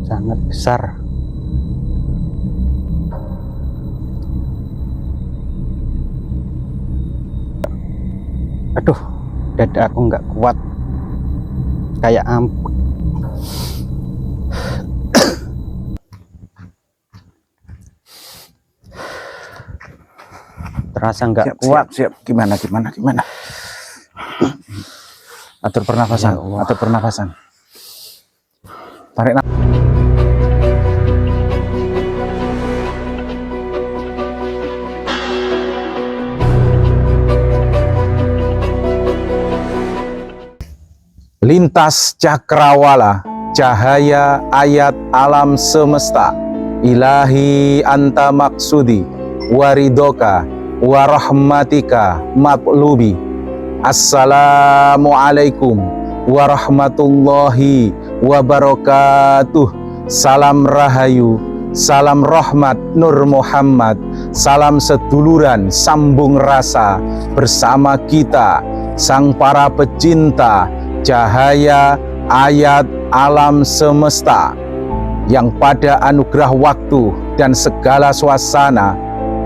sangat besar. Aduh, dada aku nggak kuat, kayak ampun. Terasa nggak kuat. Siap. Gimana? Atur pernafasan, Ya atur pernafasan. Tarik nafas. Lintas cakrawala, cahaya ayat alam semesta. Ilahi anta maksudi, waridoka, warahmatika matlubi. Assalamualaikum warahmatullahi wabarakatuh. Salam rahayu, salam rahmat Nur Muhammad. Salam seduluran sambung rasa bersama kita, sang para pecinta cahaya ayat alam semesta, yang pada anugerah waktu dan segala suasana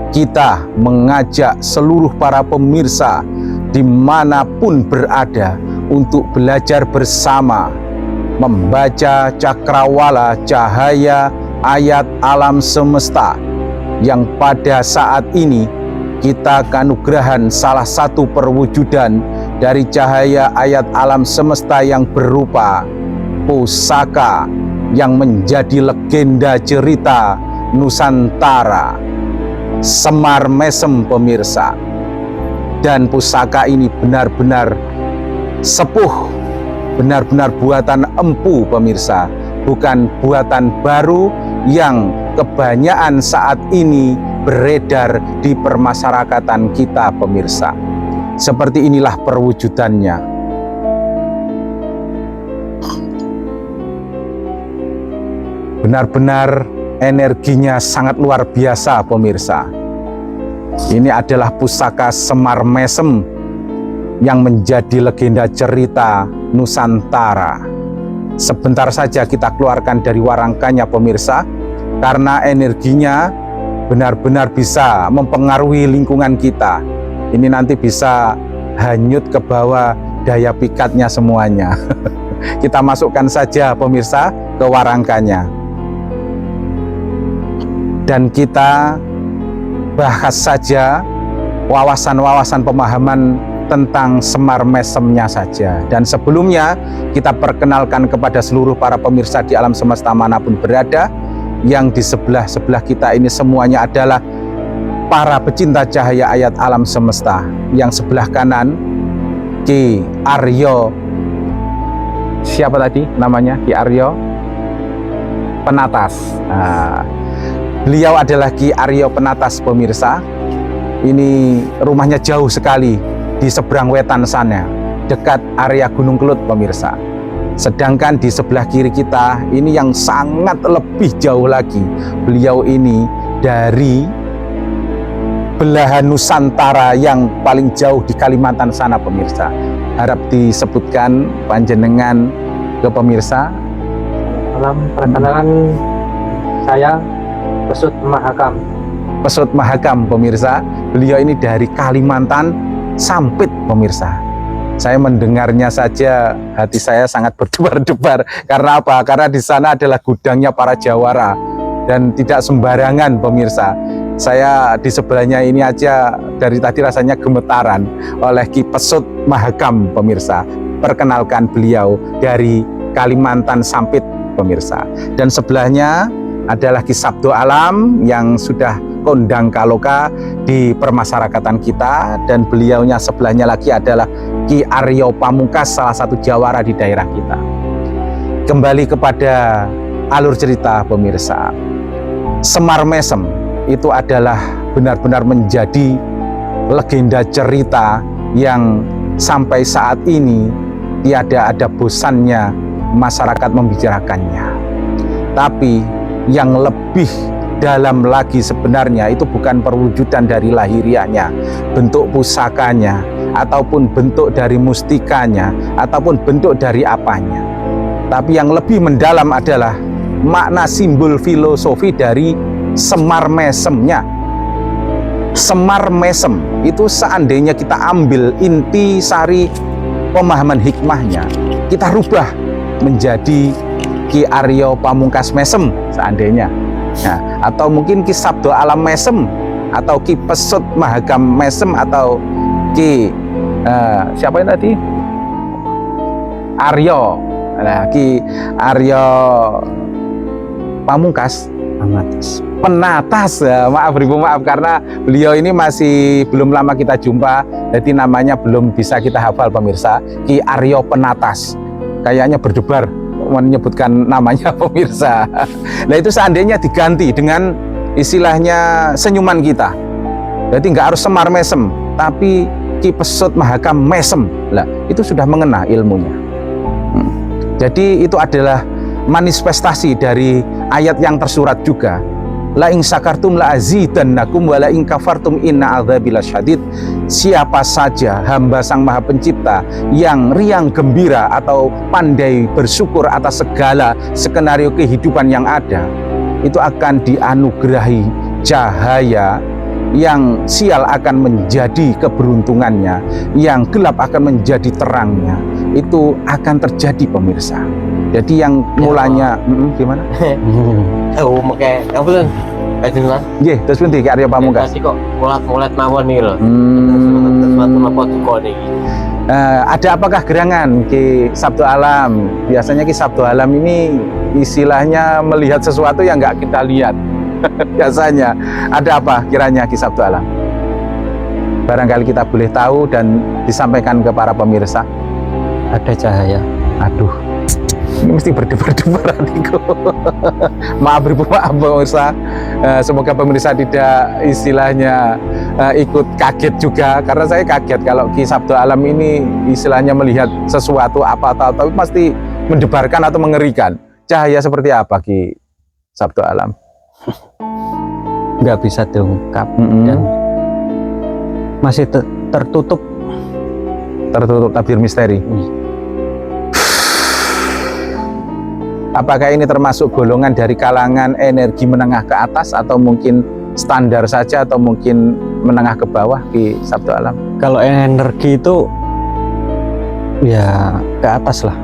kita mengajak seluruh para pemirsa dimanapun berada untuk belajar bersama membaca cakrawala cahaya ayat alam semesta, yang pada saat ini kita keanugerahan salah satu perwujudan dari cahaya ayat alam semesta yang berupa pusaka yang menjadi legenda cerita Nusantara, Semar Mesem pemirsa. Dan pusaka ini benar-benar sepuh, benar-benar buatan empu pemirsa, bukan buatan baru yang kebanyakan saat ini beredar di permasyarakatan kita pemirsa. Seperti inilah perwujudannya. Benar-benar energinya sangat luar biasa pemirsa. Ini adalah pusaka Semar Mesem yang menjadi legenda cerita Nusantara. Sebentar saja kita keluarkan dari warangkanya pemirsa, karena energinya benar-benar bisa mempengaruhi lingkungan kita. Ini nanti bisa hanyut ke bawah daya pikatnya semuanya. Kita masukkan saja pemirsa ke warangkanya. Dan kita bahas saja wawasan-wawasan pemahaman tentang Semar Mesemnya saja. Dan sebelumnya kita perkenalkan kepada seluruh para pemirsa di alam semesta manapun berada, yang di sebelah-sebelah kita ini semuanya adalah para pecinta cahaya ayat alam semesta. Yang sebelah kanan Ki Aryo, siapa tadi namanya? Ki Aryo Penatas. Beliau adalah Ki Aryo Penatas pemirsa. Ini rumahnya jauh sekali di seberang wetan sana, dekat area Gunung Kelut pemirsa. Sedangkan di sebelah kiri kita ini yang sangat lebih jauh lagi. Beliau ini dari belahan Nusantara yang paling jauh di Kalimantan sana pemirsa. Harap disebutkan panjenengan ke pemirsa. Dalam perkenalan saya Pesut Mahakam. Pesut Mahakam pemirsa. Beliau ini dari Kalimantan Sampit pemirsa. Saya mendengarnya saja hati saya sangat berdebar-debar. Karena apa? Karena di sana adalah gudangnya para jawara dan tidak sembarangan pemirsa. Saya di sebelahnya ini aja dari tadi rasanya gemetaran oleh Ki Pesut Mahakam pemirsa. Perkenalkan beliau dari Kalimantan Sampit pemirsa. Dan sebelahnya adalah Ki Sabdo Alam yang sudah kondang kaloka di permasyarakatan kita, dan beliaunya sebelahnya lagi adalah Ki Aryo Pamungkas, salah satu jawara di daerah kita. Kembali kepada alur cerita pemirsa. Semar Mesem itu adalah benar-benar menjadi legenda cerita yang sampai saat ini tiada ada bosannya masyarakat membicarakannya. Tapi yang lebih dalam lagi sebenarnya itu bukan perwujudan dari lahiriahnya, bentuk pusakanya, ataupun bentuk dari mustikanya, ataupun bentuk dari apanya. Tapi yang lebih mendalam adalah makna simbol filosofi dari Semar Mesemnya. Semar Mesem itu seandainya kita ambil inti sari pemahaman hikmahnya, kita rubah menjadi Ki Aryo Pamungkas Mesem seandainya. Nah, atau mungkin Ki Sabdo Alam Mesem, atau Ki Pesut Mahakam Mesem, atau Ki siapa ini tadi? Aryo. Nah, Ki Aryo Pamungkas Penatas. Maaf Ibu, maaf karena beliau ini masih belum lama kita jumpa, jadi namanya belum bisa kita hafal pemirsa. Ki Aryo Penatas, kayaknya berdebar menyebutkan namanya pemirsa. Nah itu seandainya diganti dengan istilahnya senyuman kita, jadi nggak harus Semar Mesem, tapi Ki Pesut Mahakam Mesem. Lah itu sudah mengena ilmunya. Jadi itu adalah manifestasi dari ayat yang tersurat juga. La ing sakartum la azidannakum wa la ing kafartum inna adzabi lasyadid. Siapa saja hamba Sang Maha Pencipta yang riang gembira atau pandai bersyukur atas segala skenario kehidupan yang ada, itu akan dianugerahi cahaya. Yang sial akan menjadi keberuntungannya, yang gelap akan menjadi terangnya. Itu akan terjadi pemirsa. Jadi yang mulanya gimana? Oh, pakai apa tuh? Kayak lah. Nggih, terus pundi Ki Aryo Pamungkas? Kasih kok mulat-mulat mawon nih loh. Sesuatu apa tuh nih? Ada apakah gerangan Ki Sabdo Alam? Biasanya Ki Sabdo Alam ini istilahnya melihat sesuatu yang nggak kita lihat. Biasanya ada apa kiranya Ki Sabdo Alam? Barangkali kita boleh tahu dan disampaikan ke para pemirsa. Ada cahaya. Aduh, ini mesti berdebar-debar hatiku. Maaf Ibu, maaf pemirsa. Semoga pemirsa tidak istilahnya ikut kaget juga, karena saya kaget kalau Ki Sabdo Alam ini istilahnya melihat sesuatu apa tapi pasti mendebarkan atau mengerikan. Cahaya seperti apa Ki Sabdo Alam? Nggak bisa diungkap dan masih tertutup tabir misteri. Apakah ini termasuk golongan dari kalangan energi menengah ke atas, atau mungkin standar saja, atau mungkin menengah ke bawah Ki Sabdo Alam? Kalau energi itu ya ke atas lah.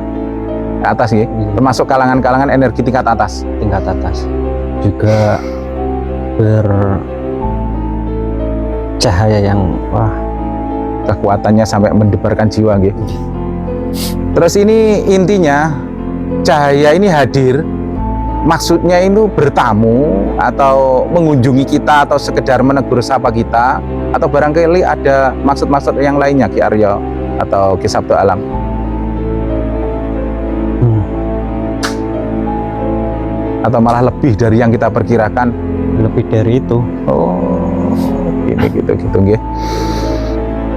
Ke atas ya? Termasuk kalangan-kalangan energi tingkat atas. Tingkat atas juga bercahaya yang wah, kekuatannya sampai mendebarkan jiwa gitu. Terus ini intinya cahaya ini hadir, maksudnya itu bertamu atau mengunjungi kita atau sekedar menegur sapa kita, atau barangkali ada maksud-maksud yang lainnya Ki Aryo atau Ki Sabdo Alam? Atau malah lebih dari yang kita perkirakan? Lebih dari itu. Oh, gini gitu nggih.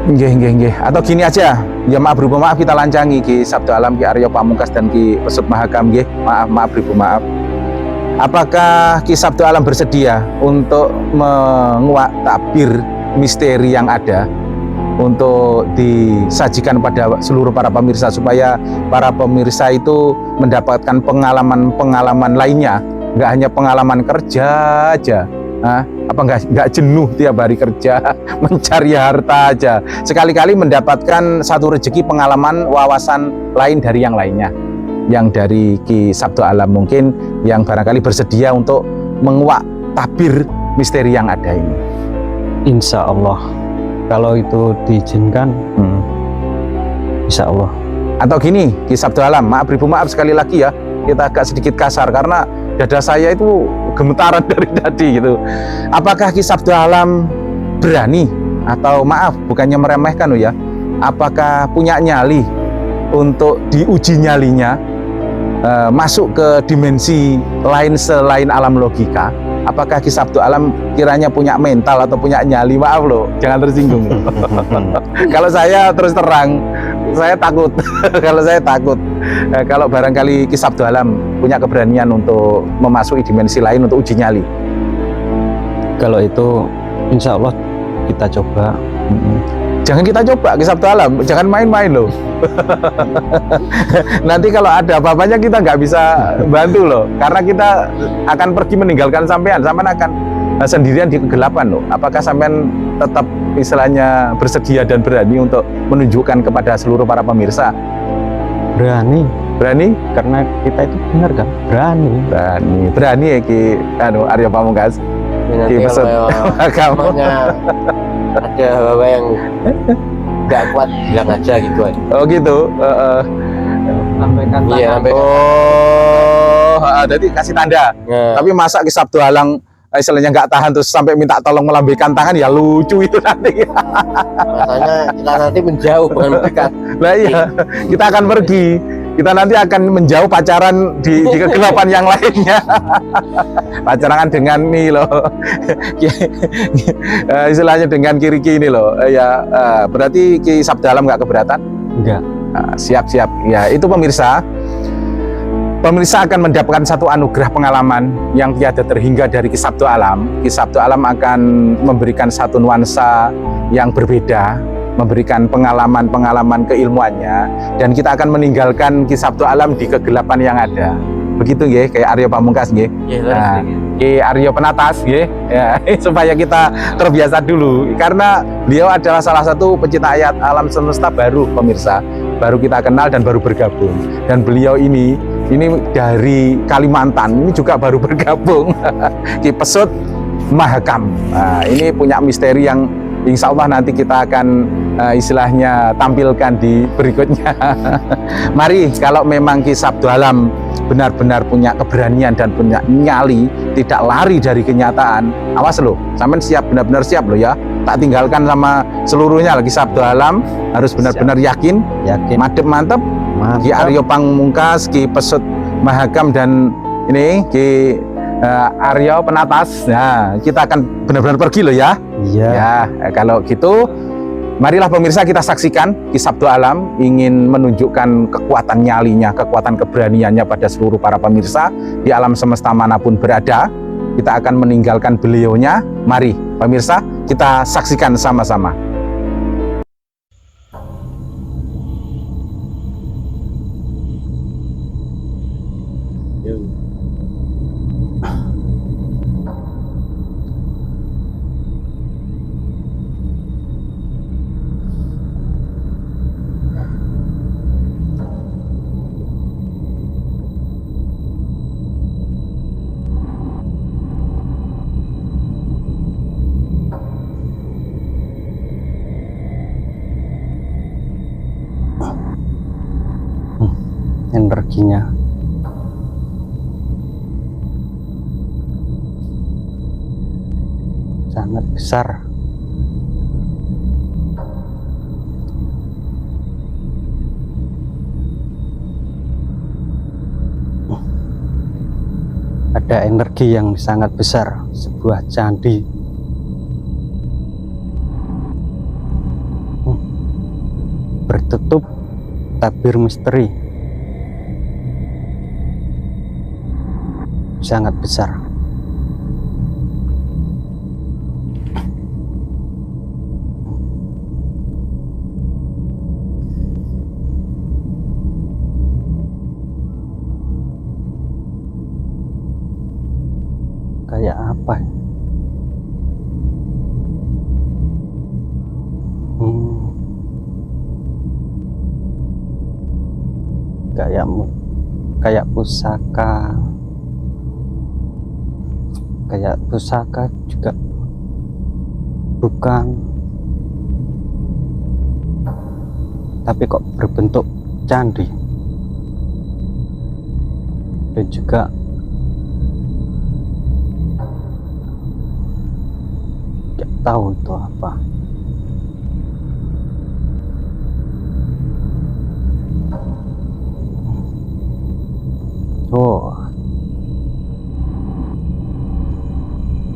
Nggih. Atau gini aja, ya maaf Ibu, maaf kita lancangi Ki Sabdo Alam, Ki Aryo Pamungkas dan Ki Pesut Mahakam nggih. Maaf Ibu, maaf. Apakah Ki Sabdo Alam bersedia untuk menguak tabir misteri yang ada untuk disajikan pada seluruh para pemirsa, supaya para pemirsa itu mendapatkan pengalaman-pengalaman lainnya, nggak hanya pengalaman kerja aja. Apa nggak jenuh tiap hari kerja mencari harta aja, sekali-kali mendapatkan satu rezeki pengalaman wawasan lain dari yang lainnya, yang dari Ki Sabdo Alam mungkin yang barangkali bersedia untuk menguak tabir misteri yang ada ini. Insya Allah kalau itu diizinkan, insya Allah. Atau gini Ki Sabdo Alam, maaf Ibu, maaf sekali lagi ya, kita agak sedikit kasar karena dada saya itu gemetaran dari tadi gitu. Apakah Ki Sabdo Alam berani, atau maaf bukannya meremehkan ya, apakah punya nyali untuk diuji nyalinya masuk ke dimensi lain selain alam logika? Apakah Ki Sabdo Alam kiranya punya mental atau punya nyali? Maaf loh, jangan tersinggung. Kalau saya terus terang, saya takut. Kalau saya takut, kalau barangkali Ki Sabdo Alam punya keberanian untuk memasuki dimensi lain untuk uji nyali. Kalau itu insya Allah kita coba. Jangan kita coba ke Sabtu Alam, jangan main-main loh. Nanti kalau ada apa-apanya kita nggak bisa bantu loh, karena kita akan pergi meninggalkan sampean akan sendirian di kegelapan loh. Apakah sampean tetap istilahnya bersedia dan berani untuk menunjukkan kepada seluruh para pemirsa? Berani, Berani? karena kita itu benar kan? Berani ya Ki Aryo Pamungkas. Nanti Ki pesut kalau namanya ada hal yang nggak kuat bilang aja gitu aja. Oh gitu. Sampaikan Iya, tangan. sampai Jadi kasih tanda. nah, Tapi masa Ki Sabtu Alang istilahnya nggak tahan terus sampai minta tolong melambaikan tangan, ya lucu itu nanti. makanya kita nanti menjauh bukan mendekat. Lah iya, kita akan pergi. Kita nanti akan menjauh pacaran di kegelapan yang lainnya. Pacaran dengan nih loh. Istilahnya dengan Ki-Riki ini loh. Berarti Ki Sabtu Alam nggak keberatan? Enggak. Siap-siap. Ya, itu pemirsa. Pemirsa akan mendapatkan satu anugerah pengalaman yang tiada terhingga dari Ki Sabtu Alam. Ki Sabtu Alam akan memberikan satu nuansa yang berbeda, memberikan pengalaman-pengalaman keilmuannya, dan kita akan meninggalkan Ki Sabtu Alam di kegelapan yang ada. Begitu nggih, kayak Aryo Pamungkas nggih. Ya, Nah, Ki Aryo Penatas nggih. Ya, supaya kita terbiasa dulu, karena beliau adalah salah satu pencipta ayat alam semesta baru pemirsa. Baru kita kenal dan baru bergabung. Dan beliau ini dari Kalimantan, ini juga baru bergabung. Ki Pesut Mahakam. Nah, ini punya misteri yang insya Allah nanti kita akan istilahnya tampilkan di berikutnya. Mari, kalau memang Ki Sabtu Alam benar-benar punya keberanian dan punya nyali, tidak lari dari kenyataan, awas loh, sampean siap, benar-benar siap loh ya. Tak tinggalkan sama seluruhnya lagi. Sabtu Alam harus benar-benar yakin, madep mantep. Ki Aryo Pamungkas, Ki Pesut Mahakam, dan ini Ki Aryo Penatas. Nah, kita akan benar-benar pergi loh ya. Iya. Ya, kalau gitu, marilah pemirsa kita saksikan Ki Sabtu Alam ingin menunjukkan kekuatan nyalinya, kekuatan keberaniannya pada seluruh para pemirsa di alam semesta manapun berada. Kita akan meninggalkan beliaunya. Mari pemirsa, kita saksikan sama-sama. Energinya sangat besar. Ada energi yang sangat besar, sebuah candi. Bertutup tabir misteri sangat besar. Kayak apa? Kayak pusaka. Kayak pusaka juga bukan, tapi kok berbentuk candi, dan juga nggak tahu itu apa. Oh,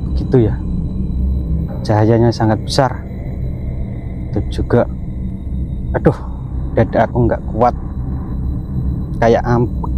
begitu ya. Cahayanya sangat besar. Dan juga, aduh, dada aku nggak kuat. Kayak ampuh.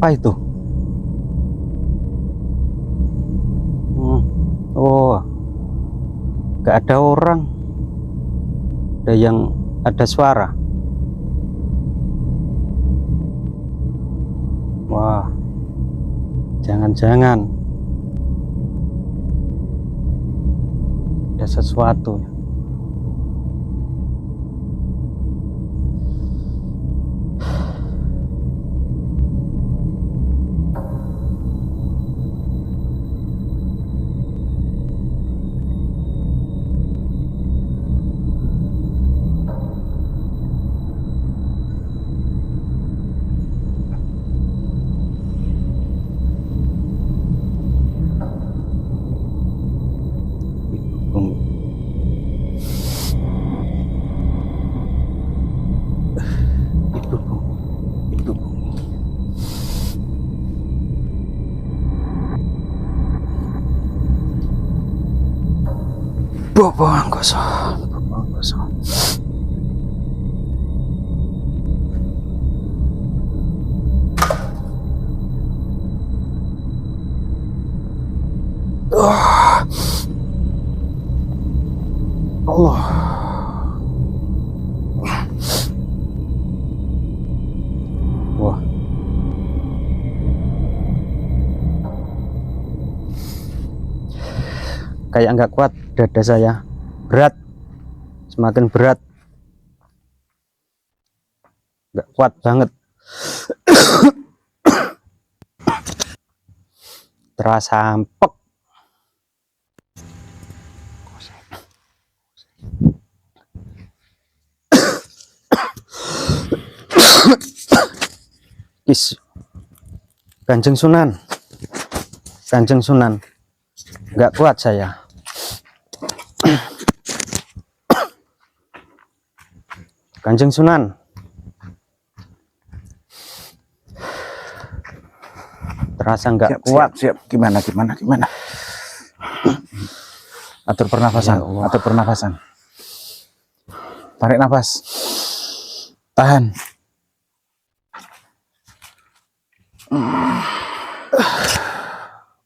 Apa itu? Oh, nggak ada orang. Ada suara. Wah, jangan-jangan ada sesuatu. Itu bobong kosong. Allah. Wah. Kayak nggak kuat dada saya. Berat. Semakin berat. Nggak kuat banget. Terasa empuk. Kanjeng Sunan, nggak kuat saya. Kanjeng Sunan, terasa nggak kuat. Siap. Gimana? Atur pernafasan, Ya Allah. atur pernafasan. Tarik nafas. Tahan.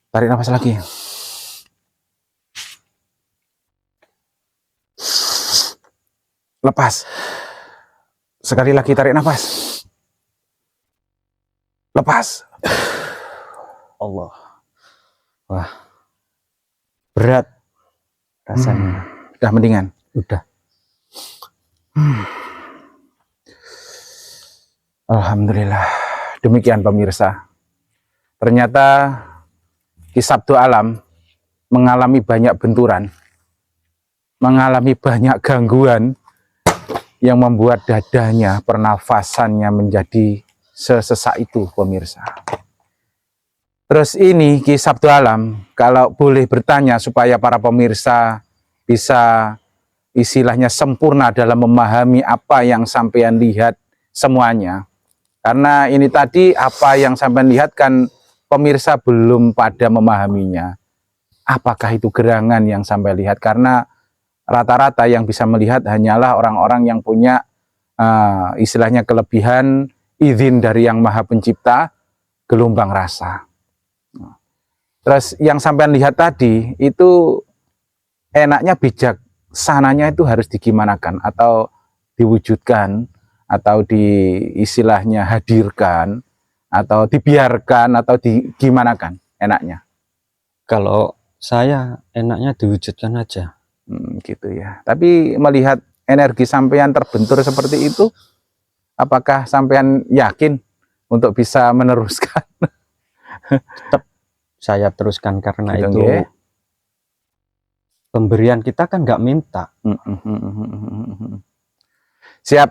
Tarik nafas lagi. Lepas. Sekali lagi tarik nafas. Lepas. Allah. Wah. Berat rasanya. Udah mendingan. Udah. Alhamdulillah. Demikian pemirsa. Ternyata Ki Sabtu Alam mengalami banyak benturan, mengalami banyak gangguan yang membuat dadanya, pernafasannya menjadi sesesak itu pemirsa. Terus ini Ki Sabtu Alam, kalau boleh bertanya supaya para pemirsa bisa istilahnya sempurna dalam memahami apa yang sampean lihat semuanya. Karena ini tadi apa yang sampean lihat kan pemirsa belum pada memahaminya. Apakah itu gerangan yang sampai lihat? Karena rata-rata yang bisa melihat hanyalah orang-orang yang punya istilahnya kelebihan izin dari Yang Maha Pencipta, gelombang rasa. Terus yang sampean lihat tadi itu enaknya bijaksananya itu harus digimanakan atau diwujudkan atau istilahnya hadirkan atau dibiarkan atau digimanakan enaknya. Kalau saya enaknya diwujudkan aja. Gitu ya. Tapi melihat energi sampean terbentur seperti itu, apakah sampean yakin untuk bisa meneruskan? Tetap saya teruskan karena Gitu, itu nggih. Pemberian kita kan nggak minta. Siap.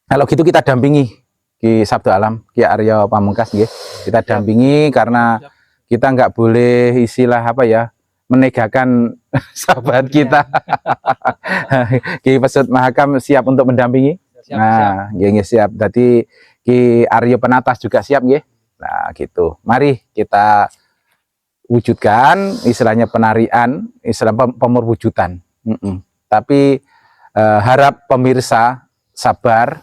Kalau gitu kita dampingi Ki Sabtu Alam, Ki Aryo Pamungkas, nggih. Kita dampingi karena kita nggak boleh istilah apa ya, menegakan sahabat kita. Ki Pesut Mahakam siap untuk mendampingi. Nah, nggih siap. Tadi Ki Aryo Penatas juga siap, nggih. Nah, gitu. Mari kita wujudkan istilahnya penarian, istilah pemurwujudan. Tapi harap pemirsa sabar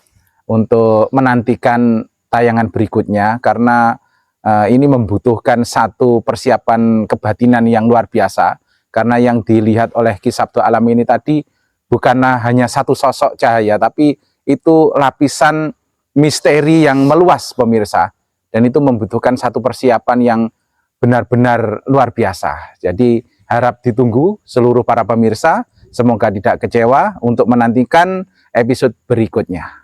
untuk menantikan tayangan berikutnya karena ini membutuhkan satu persiapan kebatinan yang luar biasa, karena yang dilihat oleh Ki Sabto Alam ini tadi bukanlah hanya satu sosok cahaya, tapi itu lapisan misteri yang meluas pemirsa, dan itu membutuhkan satu persiapan yang benar-benar luar biasa. Jadi harap ditunggu seluruh para pemirsa, semoga tidak kecewa untuk menantikan episode berikutnya.